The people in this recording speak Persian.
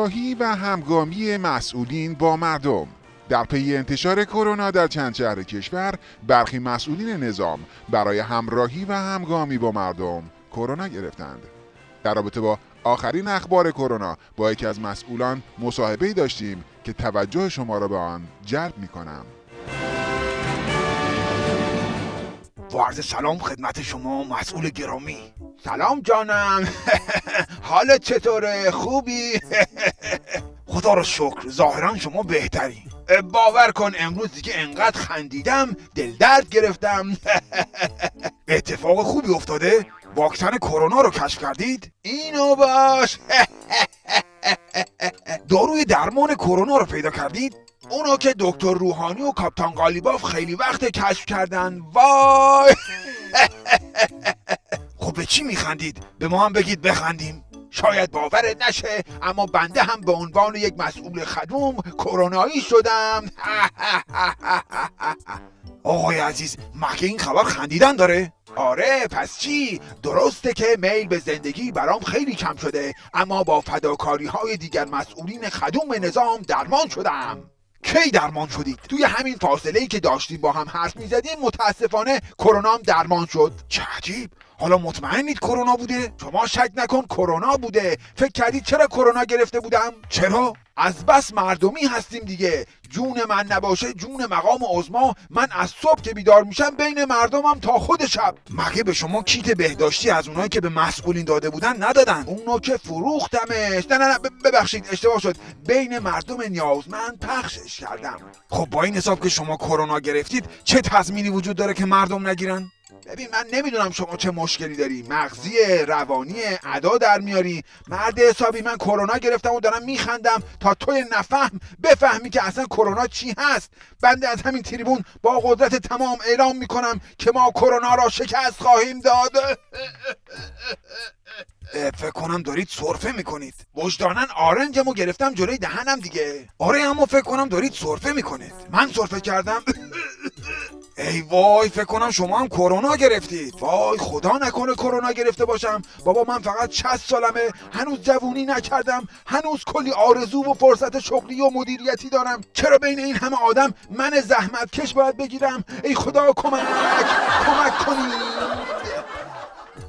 همراهی و همگامی مسئولین با مردم. در پی انتشار کرونا در چند شهر کشور، برخی مسئولین نظام برای همراهی و همگامی با مردم کرونا گرفتند. در رابطه با آخرین اخبار کرونا با یکی از مسئولان مصاحبه‌ای داشتیم که توجه شما را به آن جلب می‌کنم. با عرض سلام خدمت شما مسئول گرامی. سلام جانم. حالت چطوره؟ خوبی؟ خدا رو شکر، ظاهرا شما بهتری. باور کن امروز دیگه انقدر خندیدم دل درد گرفتم. اتفاق خوبی افتاده؟ واکسن کرونا رو کشف کردید؟ اینو باش. داروی درمان کرونا رو پیدا کردید؟ اونو که دکتر روحانی و کاپیتان قالیباف خیلی وقت کشف کردن. وای. خب به چی میخندید؟ به ما هم بگید بخندیم. شاید باورت نشه اما بنده هم به عنوان یک مسئول خدوم کرونایی شدم. آقای عزیز، مگه این خبر خندیدن داره؟ آره، پس چی؟ درسته که میل به زندگی برام خیلی کم شده، اما با فداکاری های دیگر مسئولین خدوم نظام درمان شدم. کی درمان شدید؟ توی همین فاصله‌ای که داشتیم با هم حرف می‌زدیم متاسفانه کرونام درمان شد. چه عجیب. حالا مطمئنید کرونا بوده؟ شما شک نکن کرونا بوده. فکر کردید چرا کرونا گرفته بودم؟ چرا؟ از بس مردمی هستیم دیگه. جون من نباشه جون مقام عظما. من از صبح که بیدار میشم بین مردمم تا خود شب. مگه به شما کیت بهداشتی از اونایی که به مسئولین داده بودن ندادن؟ اونو که فروختمش. نه ببخشید اشتباه شد. بین مردم نیازمند پخشش کردم. خب با این حساب که شما کرونا گرفتید چه تضمینی وجود داره که مردم نگیرن؟ ببین من نمیدونم شما چه مشکلی داری، مغزی، روانی، ادا در میاری. مرد حسابی من کرونا گرفتم و دارم میخندم تا توی نفهم بفهمی که اصلا کرونا چی هست. بنده از همین تریبون با قدرت تمام اعلام میکنم که ما کرونا را شکست خواهیم داد. فکر کنم دارید سرفه میکنید. وجدانن آرنجمو گرفتم جلوی دهنم دیگه. آره اما فکر کنم دارید سرفه میکنید. من سرفه کردم؟ ای وای، فکر کنم شما هم کرونا گرفتید. وای خدا نکنه کرونا گرفته باشم. بابا من فقط 60 سالمه، هنوز جوونی نکردم، هنوز کلی آرزو و فرصت شغلی و مدیریتی دارم. چرا بین این همه آدم من زحمت کش باید بگیرم؟ ای خدا کمک کنید.